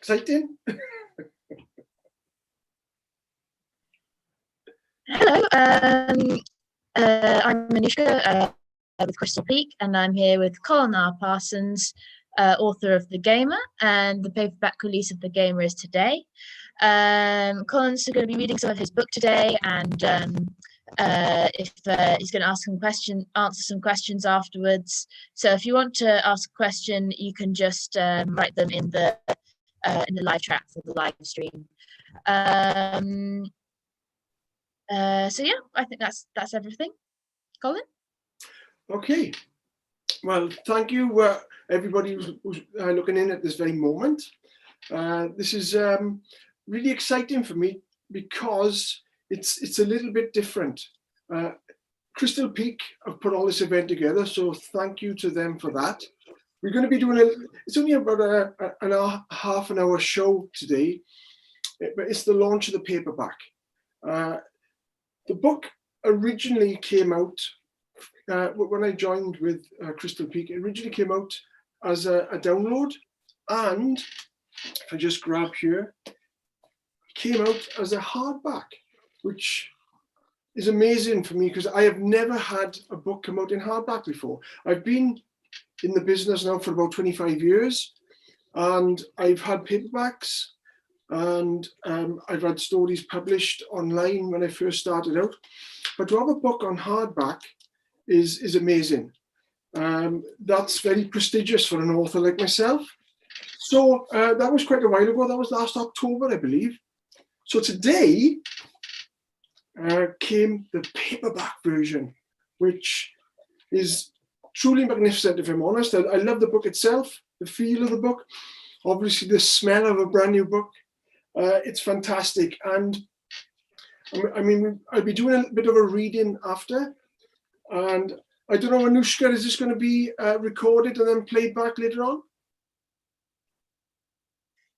Exciting. Hello, I'm Manushka with Crystal Peak, and I'm here with Colin R Parsons, author of The Gamer, and the paperback release of The Gamer is today. Colin's going to be reading some of his book today, and if he's going to answer some questions afterwards. So if you want to ask a question, you can just write them in the live chat for the live stream. So yeah, I think that's everything. Colin? Okay. Well, thank you, everybody who's looking in at this very moment. This is really exciting for me because it's a little bit different. Crystal Peak have put all this event together, so thank you to them for that. We're going to be doing it's only about a half an hour show today, but it's the launch of the paperback. The book originally came out when I joined with Crystal Peak. It originally came out as a download, and if I just grab here, it came out as a hardback, which is amazing for me because I have never had a book come out in hardback before. I've been in the business now for about 25 years, and I've had paperbacks, and I've had stories published online when I first started out. But to have a book on hardback is amazing. That's very prestigious for an author like myself. So that was quite a while ago. That was last October, I believe. So today came the paperback version, which is truly magnificent, if I'm honest. I love the book itself, the feel of the book, obviously the smell of a brand new book. It's fantastic. And I mean, I'll be doing a bit of a reading after. And I don't know, Anushka, is this going to be recorded and then played back later on?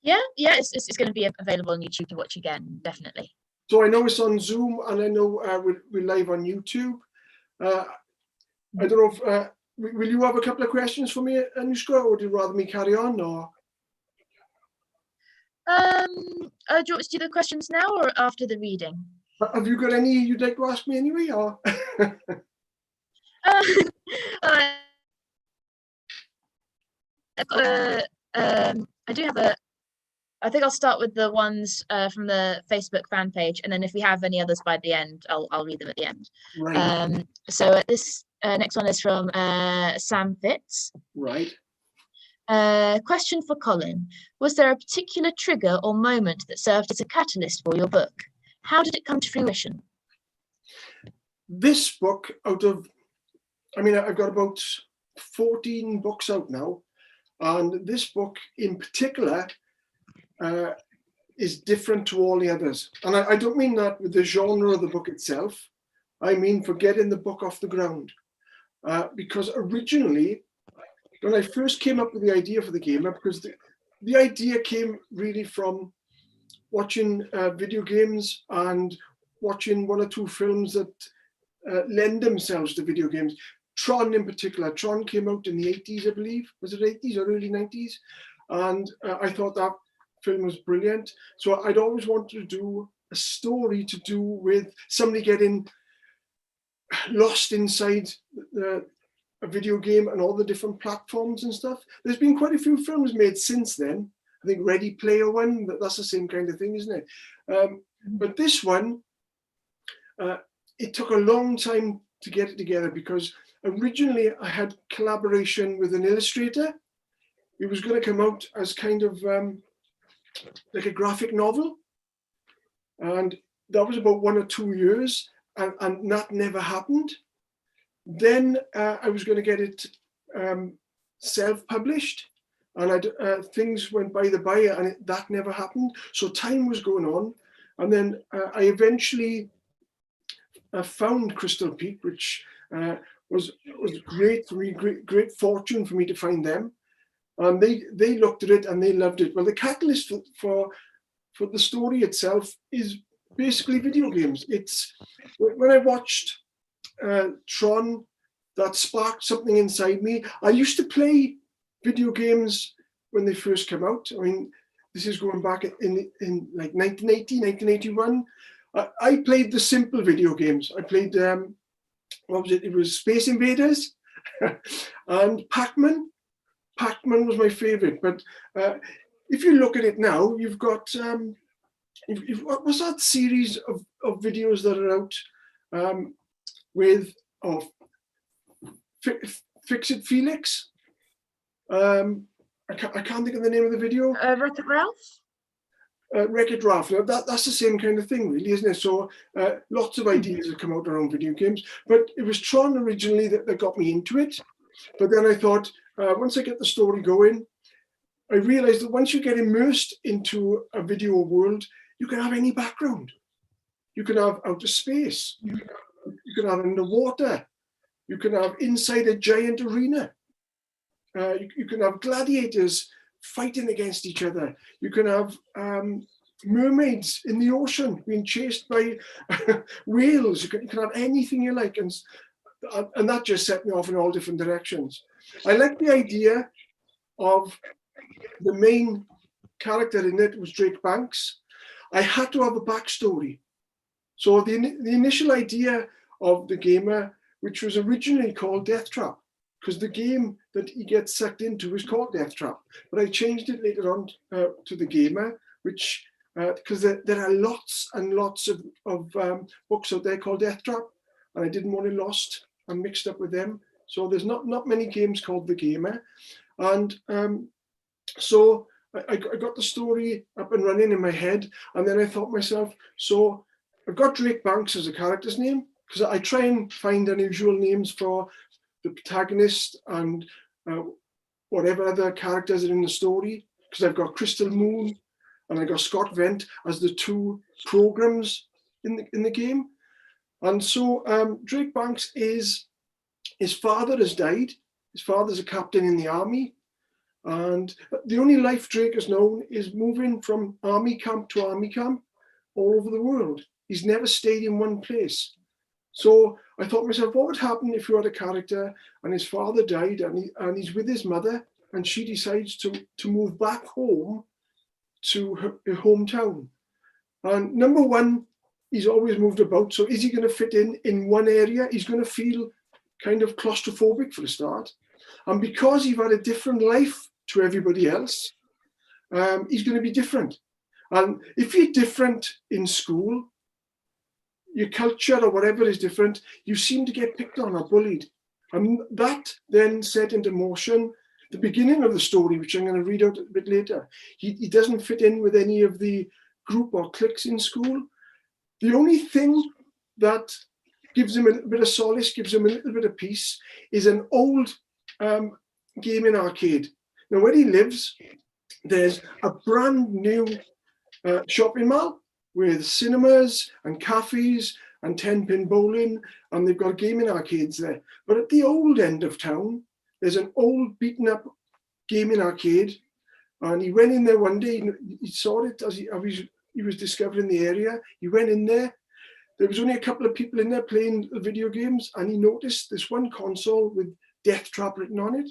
Yeah, it's going to be available on YouTube to watch again, definitely. So I know it's on Zoom, and I know we're live on YouTube. I don't know if, will you have a couple of questions for me, Anushka, or would you rather me carry on? Or? Do you want to do the questions now or after the reading? Have you got any you'd like to ask me anyway? Or? I do have I think I'll start with the ones from the Facebook fan page, and then if we have any others by the end, I'll read them at the end. Right. So this next one is from Sam Fitz. Right. Question for Colin. Was there a particular trigger or moment that served as a catalyst for your book? How did it come to fruition? This book, I've got about 14 books out now, and this book in particular is different to all the others. And I don't mean that with the genre of the book itself. I mean for getting the book off the ground. Because originally, when I first came up with the idea for The Gamer, because the idea came really from watching video games and watching one or two films that lend themselves to video games. Tron in particular. Tron came out in the 80s, I believe. Was it 80s or early 90s? And I thought that film was brilliant. So I'd always wanted to do a story to do with somebody getting lost inside a video game and all the different platforms and stuff. There's been quite a few films made since then. I think Ready Player One, that's the same kind of thing, isn't it? But this one, it took a long time to get it together because originally I had collaboration with an illustrator. It was going to come out as kind of like a graphic novel. And that was about 1 or 2 years, and that never happened. Then I was going to get it self-published, and things went by the by, and that never happened. So time was going on, and then I eventually found Crystal Peak, which was great for me, great fortune for me to find them. And they looked at it and they loved it. Well, the catalyst for the story itself is basically video games. It's when I watched Tron, that sparked something inside me. I used to play video games when they first came out. I mean, this is going back in like 1980, 1981. I played the simple video games. I played, what was it? It was Space Invaders and Pac-Man. Pac-Man was my favorite. But if you look at it now, you've got, what was that series of videos that are out with Fix-It Felix? I can't think of the name of the video. Wreck-It Ralph? Wreck-It Ralph. That's the same kind of thing, really, isn't it? So lots of ideas have come out around video games. But it was Tron originally that got me into it. But then I thought, once I get the story going, I realized that once you get immersed into a video world, you can have any background. You can have outer space. You can have underwater. You can have inside a giant arena. You can have gladiators fighting against each other. You can have mermaids in the ocean being chased by whales. You can have anything you like. And that just set me off in all different directions. I like the idea of the main character in it was Drake Banks. I had to have a backstory. So the initial idea of the gamer, which was originally called Death Trap, because the game that he gets sucked into is called Death Trap. But I changed it later on to the gamer, which, because there are lots and lots of books out there called Death Trap, and I didn't want it lost and mixed up with them. So there's not many games called the gamer. And so I got the story up and running in my head, and then I thought to myself, so I've got Drake Banks as a character's name, because I try and find unusual names for the protagonist and whatever other characters are in the story, because I've got Crystal Moon and I got Scott Vent as the two programs in the game. And so Drake Banks his father has died. His father's a captain in the army. And the only life Drake has known is moving from army camp to army camp all over the world. He's never stayed in one place. So I thought to myself, what would happen if you had a character and his father died and he's with his mother and she decides to move back home to her hometown? And number one, he's always moved about. So is he going to fit in one area? He's going to feel kind of claustrophobic for a start. And because he's had a different life to everybody else, he's going to be different. And if you're different in school, your culture or whatever is different, you seem to get picked on or bullied. And that then set into motion the beginning of the story, which I'm going to read out a bit later. He doesn't fit in with any of the group or cliques in school. The only thing that gives him a little bit of solace, gives him a little bit of peace, is an old gaming arcade. Now, where he lives, there's a brand new shopping mall with cinemas and cafes and 10-pin bowling, and they've got gaming arcades there. But at the old end of town, there's an old beaten up gaming arcade, and he went in there one day. He saw it as he was discovering the area. He went in there. There was only a couple of people in there playing the video games, and he noticed this one console with Death Trap written on it.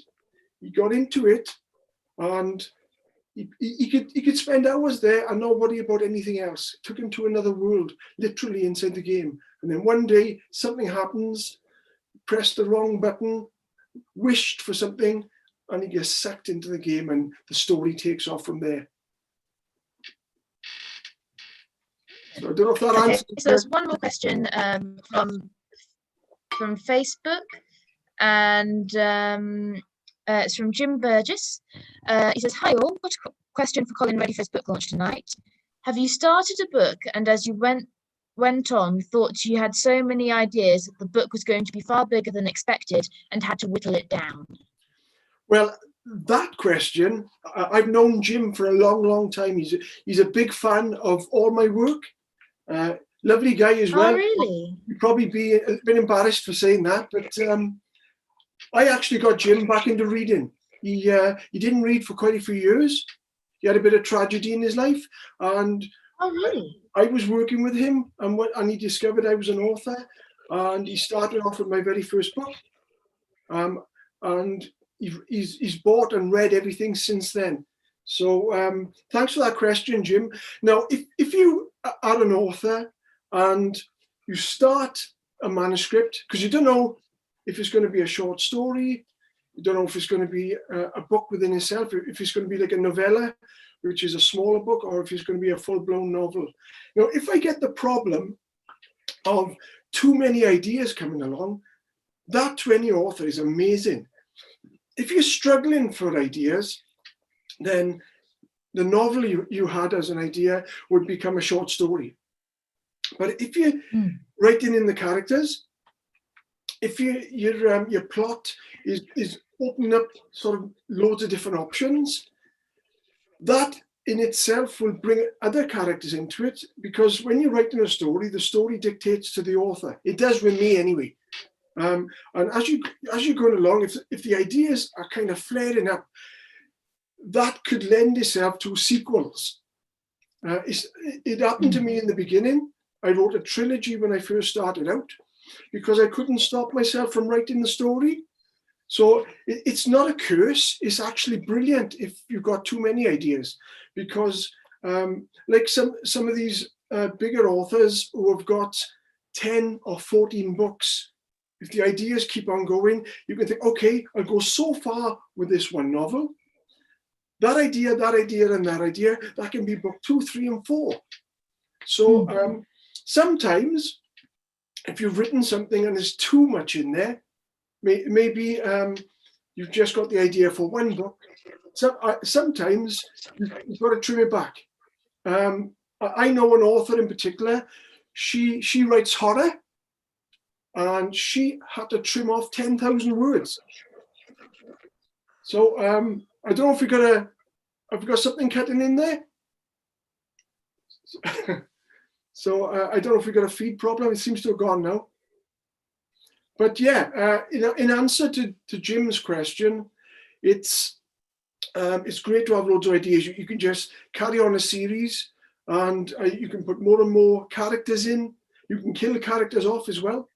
He got into it, and he could spend hours there and not worry about anything else. It took him to another world, literally inside the game. And then one day something happens, pressed the wrong button, wished for something, and he gets sucked into the game, and the story takes off from there. So I don't know if that answers. So there's one more question from Facebook, and it's from Jim Burgess. He says, "Hi all, got a question for Colin ready for his book launch tonight. Have you started a book, and as you went on, thought you had so many ideas that the book was going to be far bigger than expected and had to whittle it down?" Well, that question, I've known Jim for a long, long time. He's a big fan of all my work. Lovely guy as well. Oh, really? You'd probably be a bit embarrassed for saying that, but I actually got Jim back into reading. He didn't read for quite a few years. He had a bit of tragedy in his life, and oh, really? I was working with him, and he discovered I was an author, and he started off with my very first book, and he's bought and read everything since then. So thanks for that question, Jim. Now, if you are an author and you start a manuscript, because you don't know if it's going to be a short story, you don't know if it's going to be a book within itself, if it's going to be like a novella, which is a smaller book, or if it's going to be a full-blown novel. Now, if I get the problem of too many ideas coming along, that to any author is amazing. If you're struggling for ideas, then the novel you had as an idea would become a short story. But if you're writing in the characters, if your plot is opening up sort of loads of different options, that in itself will bring other characters into it, because when you're writing a story, the story dictates to the author. It does with me anyway. And as you're going along, if the ideas are kind of flaring up, that could lend itself to sequels. It happened to me in the beginning. I wrote a trilogy when I first started out because I couldn't stop myself from writing the story. So it's not a curse. It's actually brilliant if you've got too many ideas, because like some of these bigger authors who have got 10 or 14 books, if the ideas keep on going, you can think, okay, I'll go so far with this one novel. That idea, and that idea, that can be book 2, 3, and 4. So sometimes, if you've written something and there's too much in there, maybe you've just got the idea for one book. Sometimes you've got to trim it back. I know an author in particular. She writes horror, and she had to trim off 10,000 words. So I don't know if have we got something cutting in there? So I don't know if we got a feed problem. It seems to have gone now. But yeah, in answer to Jim's question, it's great to have loads of ideas. You can just carry on a series, and you can put more and more characters in. You can kill the characters off as well,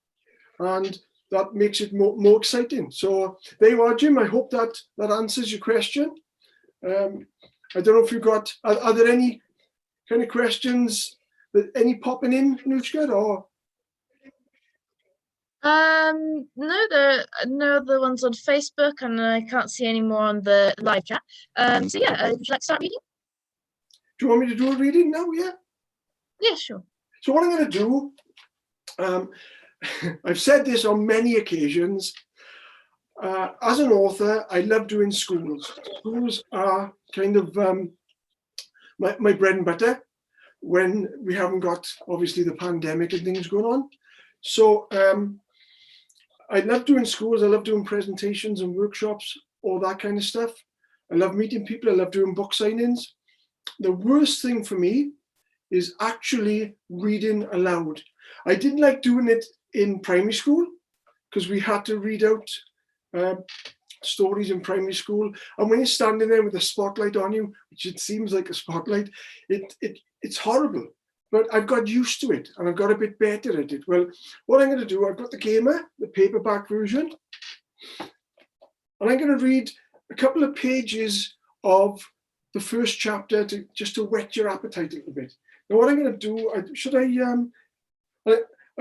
and that makes it more exciting. So there you are, Jim. I hope that answers your question. I don't know if you've got, are there any kind of questions, any popping in, Nuchka, or? No, there are no other ones on Facebook, and I can't see any more on the live chat. So yeah, would you like to start reading? Do you want me to do a reading now? Yeah. Yeah, sure. So what I'm going to do, I've said this on many occasions. As an author, I love doing schools. Schools are kind of my bread and butter when we haven't got, obviously, the pandemic and things going on. So I love doing schools. I love doing presentations and workshops, all that kind of stuff. I love meeting people. I love doing book signings. The worst thing for me is actually reading aloud. I didn't like doing it in primary school because we had to read out stories in primary school. And when you're standing there with a spotlight on you, which it seems like a spotlight, it's horrible. But I've got used to it and I've got a bit better at it. Well, what I'm going to do, I've got the Gamer, the paperback version, and I'm going to read a couple of pages of the first chapter just to whet your appetite a little bit. Now, what I'm going to do, I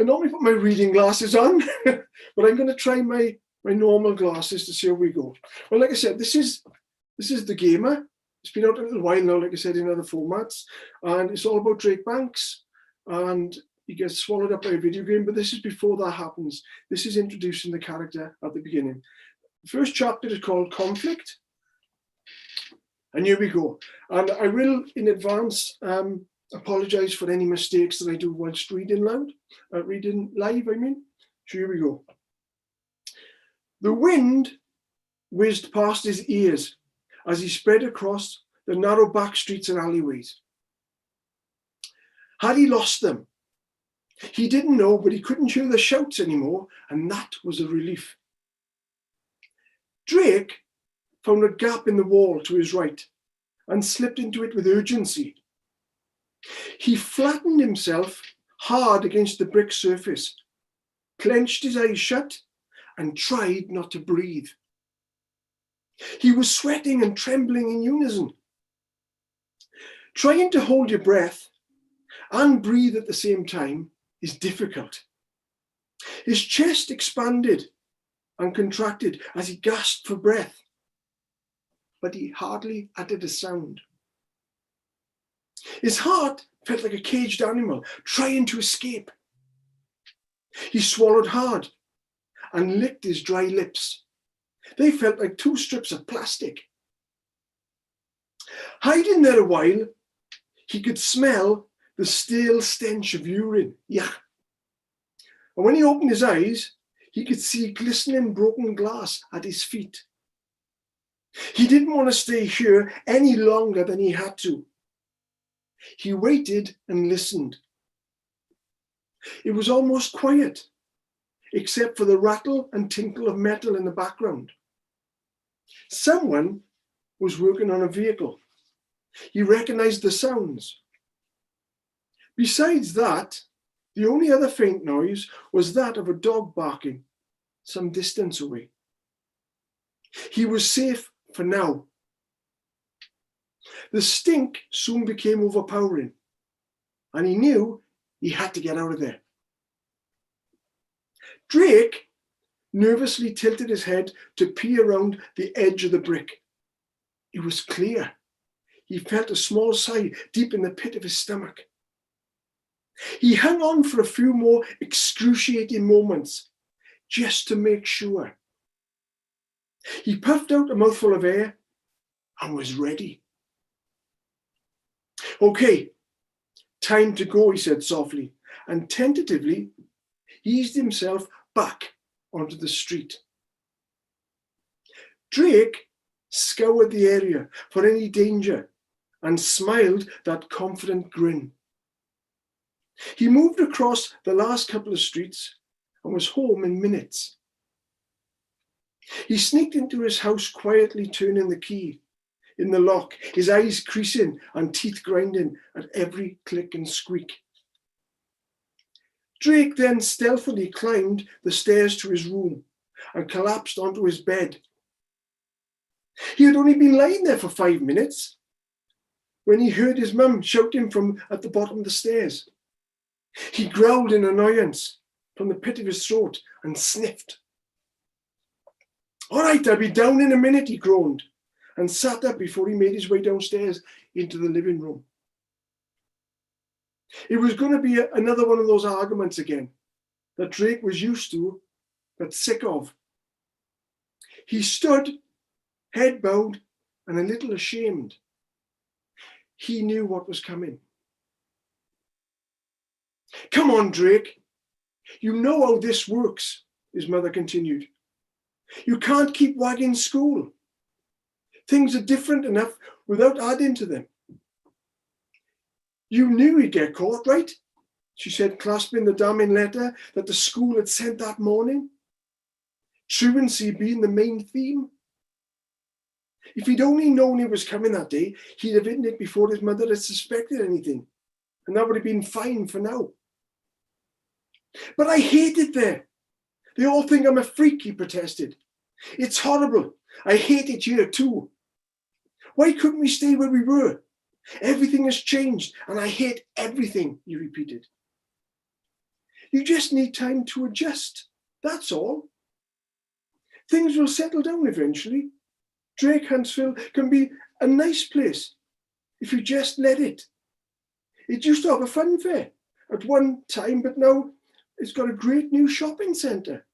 normally put my reading glasses on, but I'm going to try my normal glasses to see how we go. Well, like I said, this is the Gamer. It's been out a little while now, like I said, in other formats, and it's all about Drake Banks, and he gets swallowed up by a video game, but this is before that happens. This is introducing the character at the beginning. The first chapter is called Conflict, and here we go. And I will, in advance, apologize for any mistakes that I do whilst reading live, I mean. So here we go. The wind whizzed past his ears as he sped across the narrow back streets and alleyways. Had he lost them? He didn't know, but he couldn't hear the shouts anymore, and that was a relief. Drake found a gap in the wall to his right and slipped into it with urgency. He flattened himself hard against the brick surface, clenched his eyes shut, and tried not to breathe. He was sweating and trembling in unison. Trying to hold your breath and breathe at the same time is difficult. His chest expanded and contracted as he gasped for breath, but he hardly uttered a sound. His heart felt like a caged animal trying to escape. He swallowed hard and licked his dry lips. They felt like two strips of plastic. Hiding there a while, he could smell the stale stench of urine. Yuck. And when he opened his eyes, he could see glistening broken glass at his feet. He didn't want to stay here any longer than he had to. He waited and listened. It was almost quiet, except for the rattle and tinkle of metal in the background. Someone was working on a vehicle. He recognized the sounds. Besides that, the only other faint noise was that of a dog barking some distance away. He was safe for now. The stink soon became overpowering, and he knew he had to get out of there. Drake nervously tilted his head to peer around the edge of the brick. It was clear. He felt a small sigh deep in the pit of his stomach. He hung on for a few more excruciating moments, just to make sure. He puffed out a mouthful of air and was ready. Okay, time to go, he said softly, and tentatively eased himself back onto the street. Drake scoured the area for any danger and smiled that confident grin. He moved across the last couple of streets and was home in minutes. He sneaked into his house, quietly turning the key in the lock, his eyes creasing and teeth grinding at every click and squeak. Drake then stealthily climbed the stairs to his room and collapsed onto his bed. He had only been lying there for 5 minutes when he heard his mum shouting from at the bottom of the stairs. He growled in annoyance from the pit of his throat and sniffed. All right, I'll be down in a minute, he groaned, and sat up before he made his way downstairs into the living room. It was going to be another one of those arguments again that Drake was used to, but sick of. He stood, head bowed and a little ashamed. He knew what was coming. Come on, Drake. You know how this works, his mother continued. You can't keep wagging school. Things are different enough without adding to them. You knew he'd get caught, right? She said, clasping the damning letter that the school had sent that morning. Truancy being the main theme. If he'd only known he was coming that day, he'd have hidden it before his mother had suspected anything, and that would have been fine for now. But I hate it there. They all think I'm a freak, he protested. It's horrible. I hate it here too. Why couldn't we stay where we were? Everything has changed and I hate everything, he repeated. You just need time to adjust, that's all. Things will settle down eventually. Drake Huntsville can be a nice place if you just let it. It used to have a fun fair at one time, but now it's got a great new shopping centre.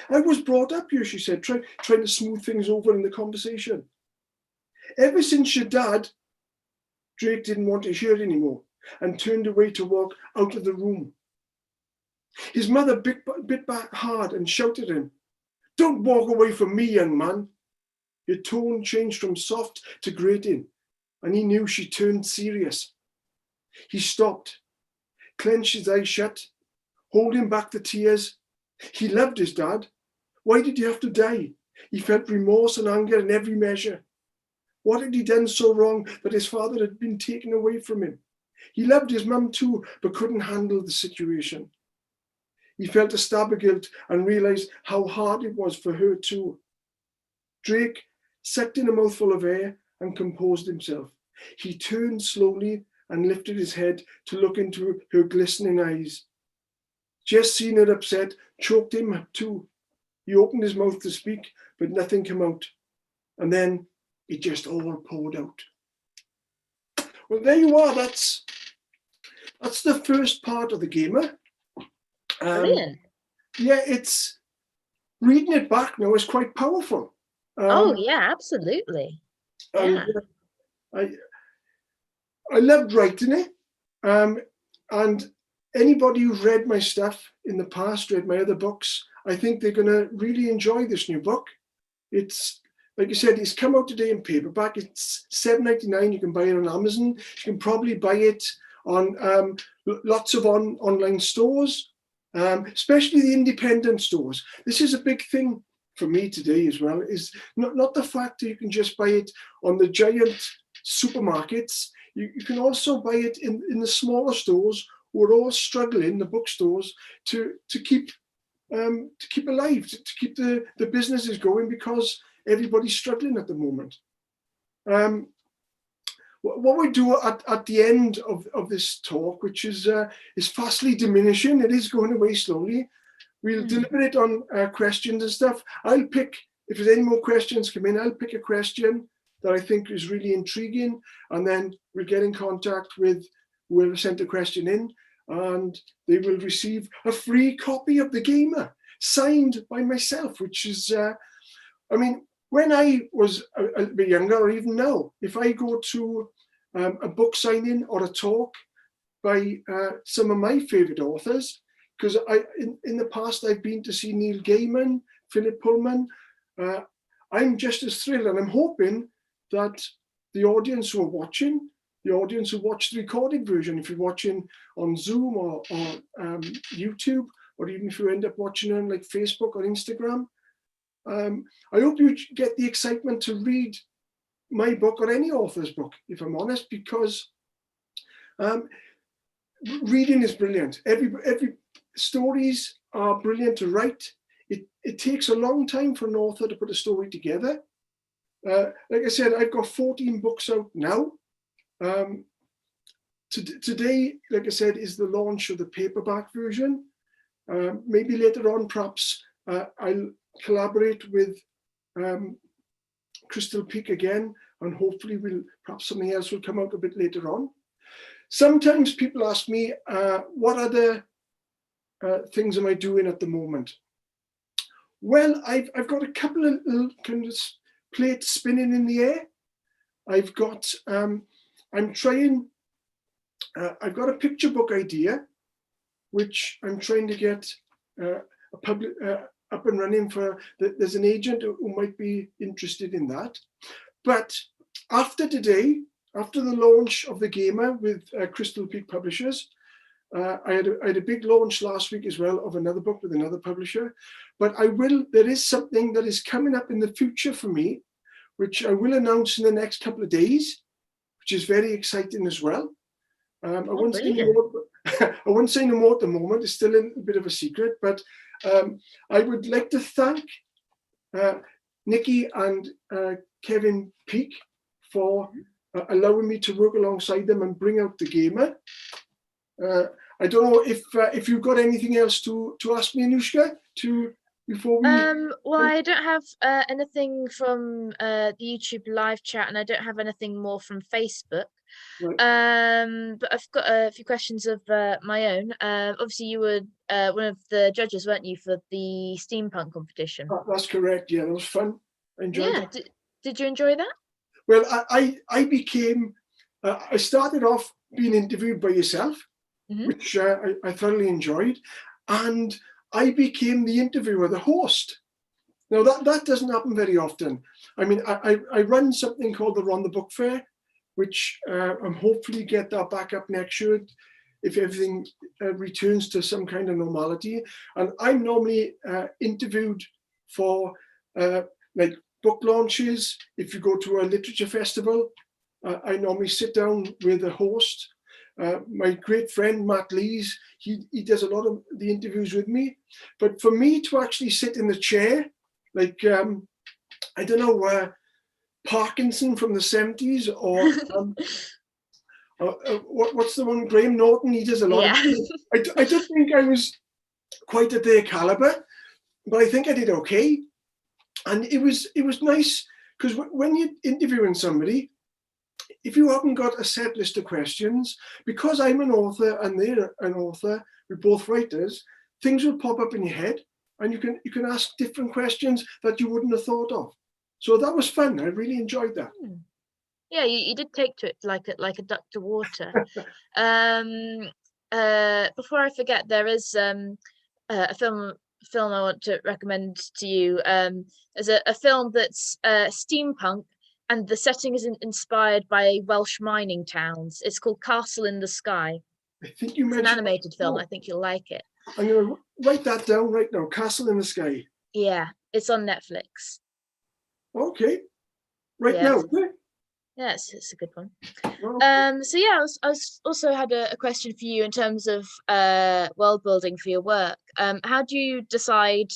I was brought up here, she said, trying to smooth things over in the conversation. Ever since your dad, Drake didn't want to hear it anymore and turned away to walk out of the room. His mother bit back hard and shouted at him, "Don't walk away from me, young man." Her tone changed from soft to grating, and he knew she turned serious. He stopped, clenched his eyes shut, holding back the tears. He loved his dad. Why did he have to die? He felt remorse and anger in every measure. What had he done so wrong that his father had been taken away from him? He loved his mum too, but couldn't handle the situation. He felt a stab of guilt and realised how hard it was for her too. Drake sucked in a mouthful of air and composed himself. He turned slowly and lifted his head to look into her glistening eyes. Just seeing her upset choked him up too. He opened his mouth to speak, but nothing came out. And then it just all poured out. Well, there you are. That's the first part of the Gamer. Brilliant. Yeah, it's reading it back now is quite powerful. Oh yeah, absolutely. And Yeah. I loved writing it. And anybody who's read my stuff in the past, read my other books, I think they're going to really enjoy this new book. It's, like you said, it's come out today in paperback. It's $7.99. You can buy it on Amazon. You can probably buy it on lots of online stores, especially the independent stores. This is a big thing for me today as well, is not the fact that you can just buy it on the giant supermarkets. You can also buy it in the smaller stores who are all struggling, the bookstores, to keep alive, to keep the businesses going, because everybody's struggling at the moment. What we do at the end of this talk, which is fastly diminishing, it is going away slowly. We'll deliberate on questions and stuff. I'll pick, if there's any more questions come in, I'll pick a question that I think is really intriguing, and then we'll get in contact with whoever sent the question in, and they will receive a free copy of the Gamer, signed by myself, which is, I mean, when I was a bit younger, or even now, if I go to a book signing or a talk by some of my favourite authors, because in the past I've been to see Neil Gaiman, Philip Pullman, I'm just as thrilled, and I'm hoping that the audience who are watching, the audience who watch the recorded version, if you're watching on Zoom or YouTube, or even if you end up watching on like Facebook or Instagram, I hope you get the excitement to read my book or any author's book, if I'm honest, because reading is brilliant. Every stories are brilliant to write. It takes a long time for an author to put a story together. Like I said, I've got 14 books out now. Today, like I said, is the launch of the paperback version. Maybe later on, perhaps I'll collaborate with Crystal Peak again, and hopefully perhaps something else will come out a bit later on. Sometimes people ask me, what other things am I doing at the moment? Well, I've got a couple of little kind of plates spinning in the air. I've got, I've got a picture book idea, which I'm trying to get up and running for. There's an agent who might be interested in that. But after today, after the launch of the Gamer with Crystal Peak Publishers, I had a big launch last week as well of another book with another publisher. But there is something that is coming up in the future for me, which I will announce in the next couple of days, which is very exciting as well. I won't say no more, I won't say no more at the moment. It's still a bit of a secret, but I would like to thank Nikki and Kevin Peak for allowing me to work alongside them and bring out the Gamer. I don't know if you've got anything else to ask me, Anushka, before we. Well, I don't have anything from the YouTube live chat, and I don't have anything more from Facebook. Right. But I've got a few questions of my own. Obviously, you were one of the judges, weren't you, for the steampunk competition? That's correct. Yeah, that was fun. I enjoyed it. Did you enjoy that? Well, I became. I started off being interviewed by yourself, which I thoroughly enjoyed, and I became the interviewer, the host. Now that doesn't happen very often. I mean, I run something called the Ron the Book Fair, which I'm hopefully get that back up next year if everything returns to some kind of normality. And I'm normally interviewed for like book launches. If you go to a literature festival, I normally sit down with a host. My great friend Matt Lees, he does a lot of the interviews with me. But for me to actually sit in the chair, like I don't know, Parkinson from the 70s, or what's the one, Graham Norton, he does a lot Yeah. of, I don't think I was quite at their caliber, but I think I did okay. And it was nice, because when you're interviewing somebody, if you haven't got a set list of questions, because I'm an author and they're an author, we're both writers, things will pop up in your head, and you can ask different questions that you wouldn't have thought of. So that was fun. I really enjoyed that. Yeah, you did take to it like a duck to water. Before I forget, there is a film I want to recommend to you. There's a film that's steampunk, and the setting is inspired by Welsh mining towns. It's called Castle in the Sky. I think you It's an mentioned animated film. I think you'll like it. I'm going to write that down right now. Castle in the Sky. Yeah, it's on Netflix. Okay. Right Yeah, now. Okay. yeah, it's a good one. Okay. So yeah, I was also had a question for you in terms of world building for your work. How do you decide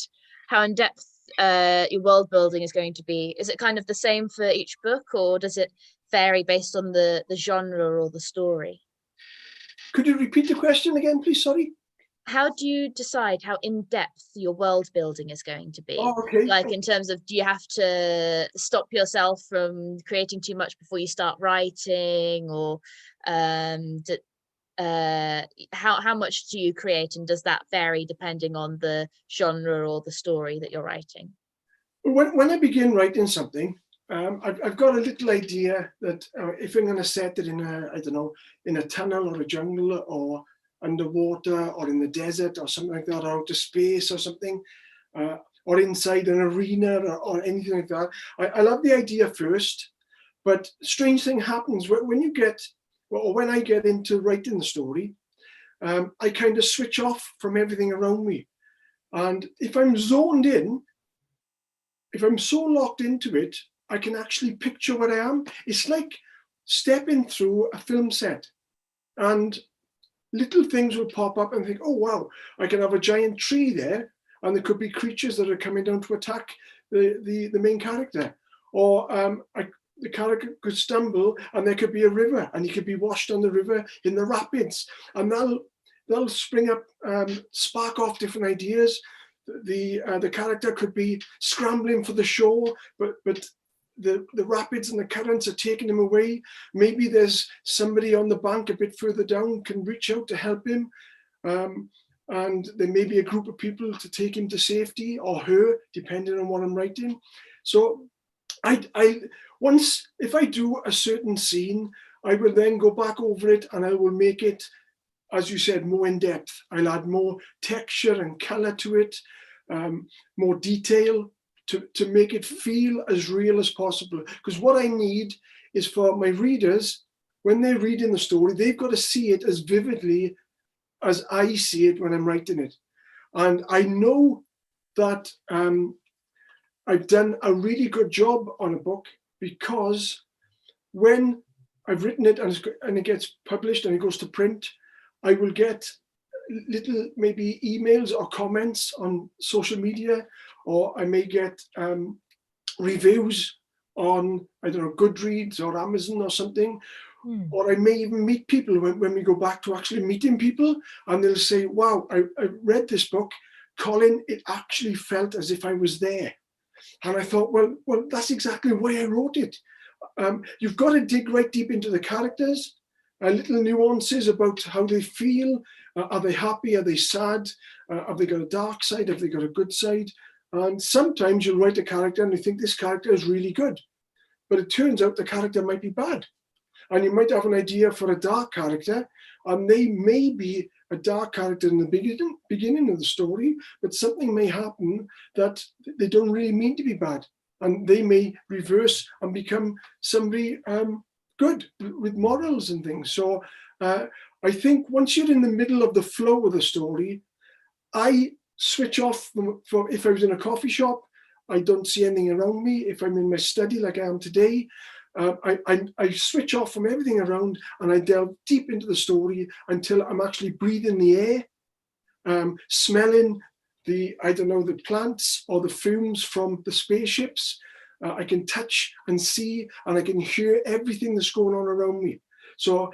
how in depth your world building is going to be? Is it kind of the same for each book, or does it vary based on the genre or the story? Could you repeat the question again, please? Sorry. How do you decide how in depth your world building is going to be? Oh, okay. Like in terms of, do you have to stop yourself from creating too much before you start writing, or how much do you create, and does that vary depending on the genre or the story that you're writing? When I begin writing something, I've got a little idea that if I'm going to set it in a, I don't know, in a tunnel or a jungle or underwater or in the desert or something like that, or out of space or something, or inside an arena or anything like that. I love the idea first, but strange thing happens when you get, or when I get into writing the story, I kind of switch off from everything around me. And if I'm zoned in, if I'm so locked into it, I can actually picture what I am. It's like stepping through a film set, and little things will pop up and think, oh, wow, I can have a giant tree there, and there could be creatures that are coming down to attack the main character. Or the character could stumble and there could be a river, and he could be washed on the river in the rapids. And that'll spring up, spark off different ideas. The character could be scrambling for the shore, but the rapids and the currents are taking him away. Maybe there's somebody on the bank a bit further down can reach out to help him. And there may be a group of people to take him to safety, or her, depending on what I'm writing. So if I do a certain scene, I will then go back over it and I will make it, as you said, more in depth. I'll add more texture and color to it, more detail to make it feel as real as possible. Because what I need is for my readers, when they're reading the story, they've got to see it as vividly as I see it when I'm writing it. And I know that I've done a really good job on a book, because when I've written it and it gets published and it goes to print, I will get little maybe emails or comments on social media, or I may get reviews on, I don't know, Goodreads or Amazon or something. Or I may even meet people when we go back to actually meeting people, and they'll say, wow, I read this book, Colin, it actually felt as if I was there. And I thought, well, that's exactly why I wrote it. You've got to dig right deep into the characters, little nuances about how they feel. Are they happy? Are they sad? Have they got a dark side? Have they got a good side? And sometimes you'll write a character and you think this character is really good, but it turns out the character might be bad. And you might have an idea for a dark character, and they may be a dark character in the beginning of the story, but something may happen that they don't really mean to be bad, and they may reverse and become somebody good with morals and things. So I think once you're in the middle of the flow of the story, I switch off from if I was in a coffee shop, I don't see anything around me. If I'm in my study like I am today, I switch off from everything around, and I delve deep into the story until I'm actually breathing the air, smelling the plants or the fumes from the spaceships, I can touch and see, and I can hear everything that's going on around me. So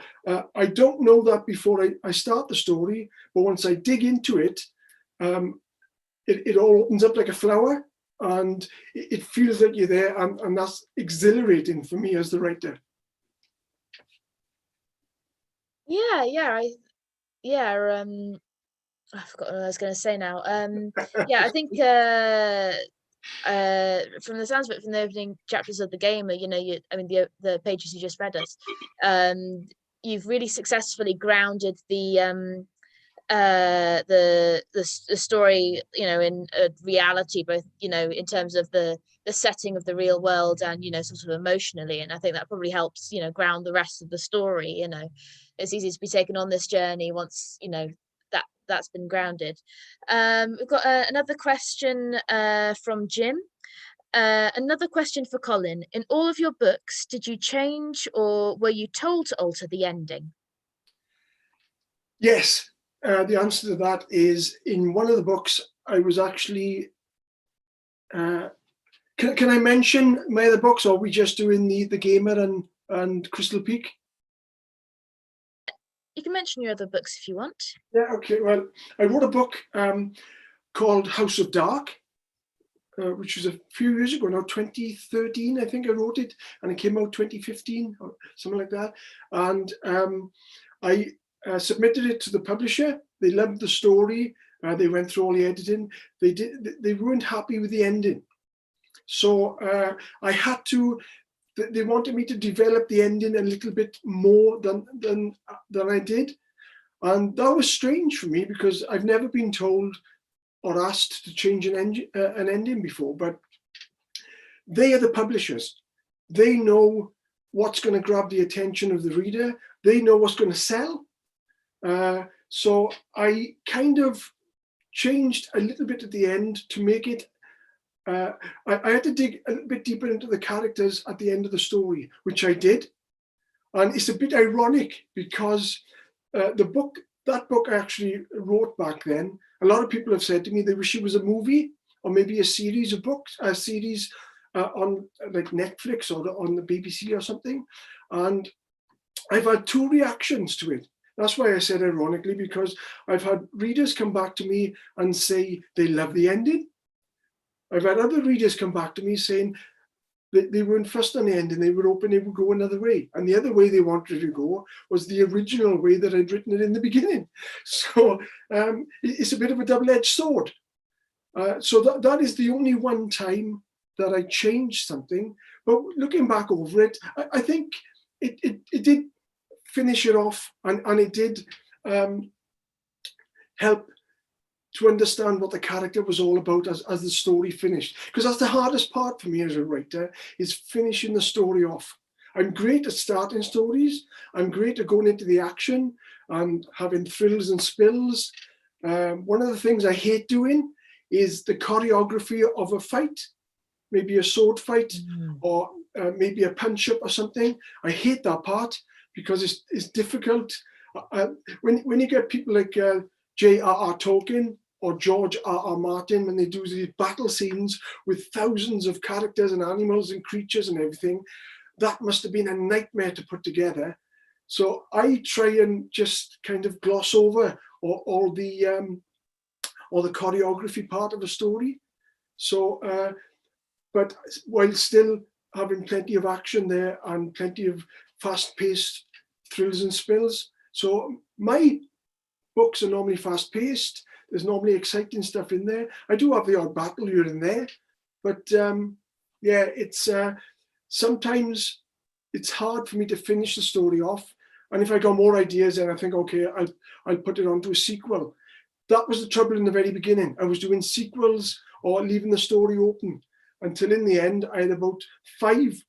I don't know that before I start the story, but once I dig into it, it all opens up like a flower, and it feels like you're there, and that's exhilarating for me as the writer. I forgot what I was going to say now. I think from the sounds of it, from the opening chapters of the game, the pages you just read us, you've really successfully grounded the story, in reality, both in terms of the setting of the real world and sort of emotionally. And I think that probably helps ground the rest of the story. It's easy to be taken on this journey once that's been grounded. We've got another question from Jim. Another question for Colin. In all of your books, did you change or were you told to alter the ending? Yes. The answer to that is, in one of the books, I was actually... can I mention my other books, or are we just doing the Gamer and Crystal Peak? You can mention your other books if you want. Yeah, okay. Well, I wrote a book called House of Dark, which was a few years ago now, 2013, I think I wrote it, and it came out 2015 or something like that. And I submitted it to the publisher. They loved the story. They went through all the editing. They weren't happy with the ending. So I had to... They wanted me to develop the ending a little bit more than I did. And that was strange for me, because I've never been told or asked to change an ending before. But they are the publishers. They know what's going to grab the attention of the reader. They know what's going to sell. So I kind of changed a little bit at the end to make it... I had to dig a little bit deeper into the characters at the end of the story, which I did. And it's a bit ironic, because that book I actually wrote back then, a lot of people have said to me they wish it was a movie or maybe a series of books, a series on like Netflix or on the BBC or something. And I've had two reactions to it. That's why I said ironically, because I've had readers come back to me and say they love the ending. I've had other readers come back to me saying that they weren't fussed on the ending, they were hoping it would go another way. And the other way they wanted to go was the original way that I'd written it in the beginning. So it's a bit of a double-edged sword. So that is the only one time that I changed something. But looking back over it, I think it did finish it off, and it did help to understand what the character was all about as the story finished. Because that's the hardest part for me as a writer, is finishing the story off. I'm great at starting stories. I'm great at going into the action and having thrills and spills. One of the things I hate doing is the choreography of a fight, maybe a sword fight or maybe a punch up or something. I hate that part, because it's difficult. When you get people like J.R.R. Tolkien or George R.R. Martin, when they do these battle scenes with thousands of characters and animals and creatures and everything, that must have been a nightmare to put together. So I try and just kind of gloss over all the choreography part of a story. So, but while still having plenty of action there and plenty of fast-paced thrills and spills. So my books are normally fast-paced. There's normally exciting stuff in there. I do have the odd battle here and there, but yeah, it's sometimes it's hard for me to finish the story off. And if I got more ideas, then I think, okay, I'll put it onto a sequel. That was the trouble in the very beginning. I was doing sequels or leaving the story open, until in the end I had about 5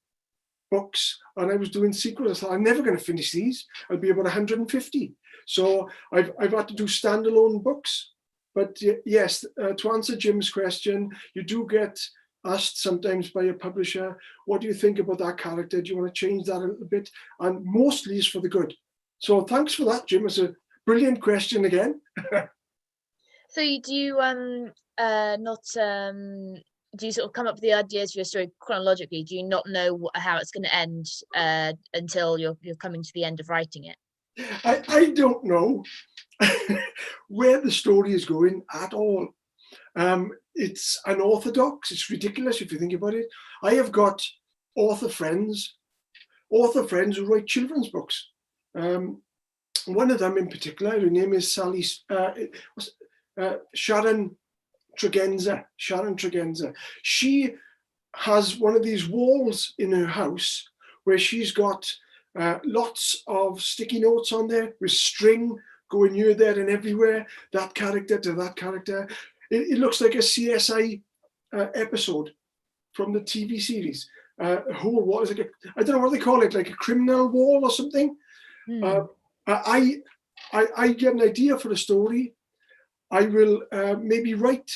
books and I was doing sequels. I thought, I'm never going to finish these. I'll be about 150. So I've had to do standalone books. But yes, to answer Jim's question, you do get asked sometimes by a publisher, what do you think about that character? Do you want to change that a little bit? And mostly it's for the good. So thanks for that, Jim. It's a brilliant question again. So do you not do you sort of come up with the ideas for your story chronologically? Do you not know how it's going to end until you're coming to the end of writing it? I don't know where the story is going at all. It's unorthodox. It's ridiculous if you think about it. I have got author friends who write children's books. One of them in particular, her name is Sharon Tregenza. She has one of these walls in her house where she's got lots of sticky notes on there with string going here, there, and everywhere. That character to that character. It looks like a CSI episode from the TV series. A whole wall is like I don't know what they call it, like a criminal wall or something. I get an idea for a story. I will maybe write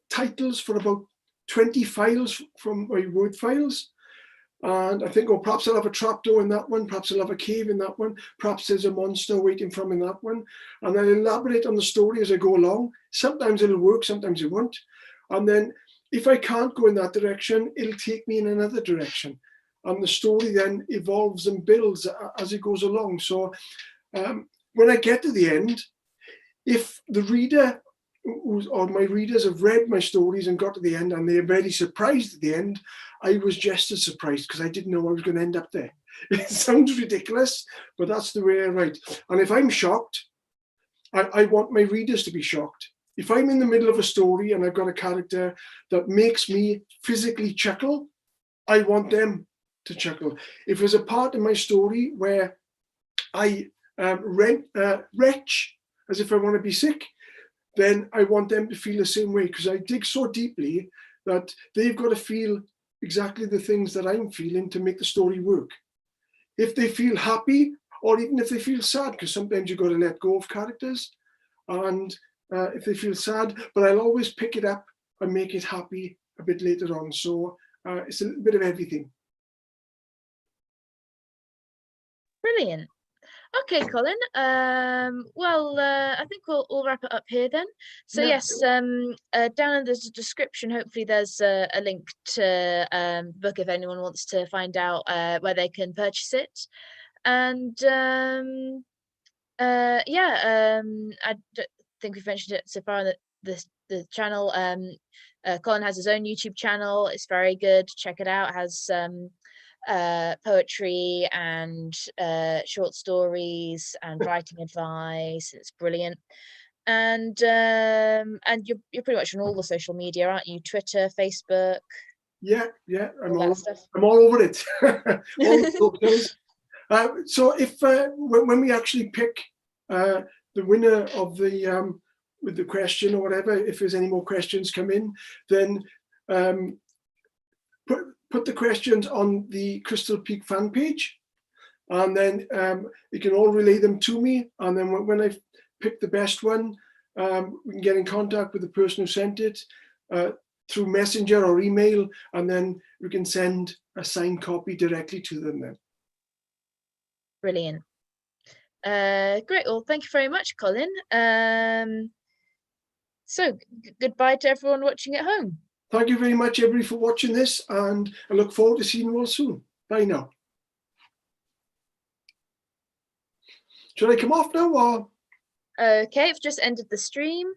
titles for about 20 files from my Word files. And I think, oh, perhaps I'll have a trapdoor in that one. Perhaps I'll have a cave in that one. Perhaps there's a monster waiting for me in that one. And I'll elaborate on the story as I go along. Sometimes it'll work, sometimes it won't. And then if I can't go in that direction, it'll take me in another direction. And the story then evolves and builds as it goes along. So when I get to the end, if the reader or my readers have read my stories and got to the end and they're very surprised at the end, I was just as surprised because I didn't know I was going to end up there. It sounds ridiculous, but that's the way I write. And if I'm shocked, I want my readers to be shocked. If I'm in the middle of a story and I've got a character that makes me physically chuckle, I want them to chuckle. If there's a part in my story where I retch as if I want to be sick, then I want them to feel the same way, because I dig so deeply that they've got to feel exactly the things that I'm feeling to make the story work. If they feel happy, or even if they feel sad, because sometimes you've got to let go of characters, and if they feel sad, but I'll always pick it up and make it happy a bit later on. So it's a little bit of everything. Brilliant. Okay, Colin. Well, I think we'll wrap it up here then. So Yeah. yes, down in the description, hopefully there's a link to the book if anyone wants to find out where they can purchase it. And I don't think we've mentioned it so far in the channel. Colin has his own YouTube channel. It's very good. Check it out. It has poetry and short stories and writing advice. It's brilliant. And you're pretty much on all the social media, aren't you? Twitter, Facebook. Yeah, I'm all over it. All those. So if when we actually pick the winner of the with the question or whatever, if there's any more questions come in, then put the questions on the Crystal Peak fan page, and then you can all relay them to me. And then when I pick the best one, we can get in contact with the person who sent it through Messenger or email, and then we can send a signed copy directly to them then. Brilliant. Great. Well, thank you very much, Colin. So goodbye to everyone watching at home. Thank you very much, everybody, for watching this, and I look forward to seeing you all soon. Bye now. Should I come off now, or? Okay, I've just ended the stream.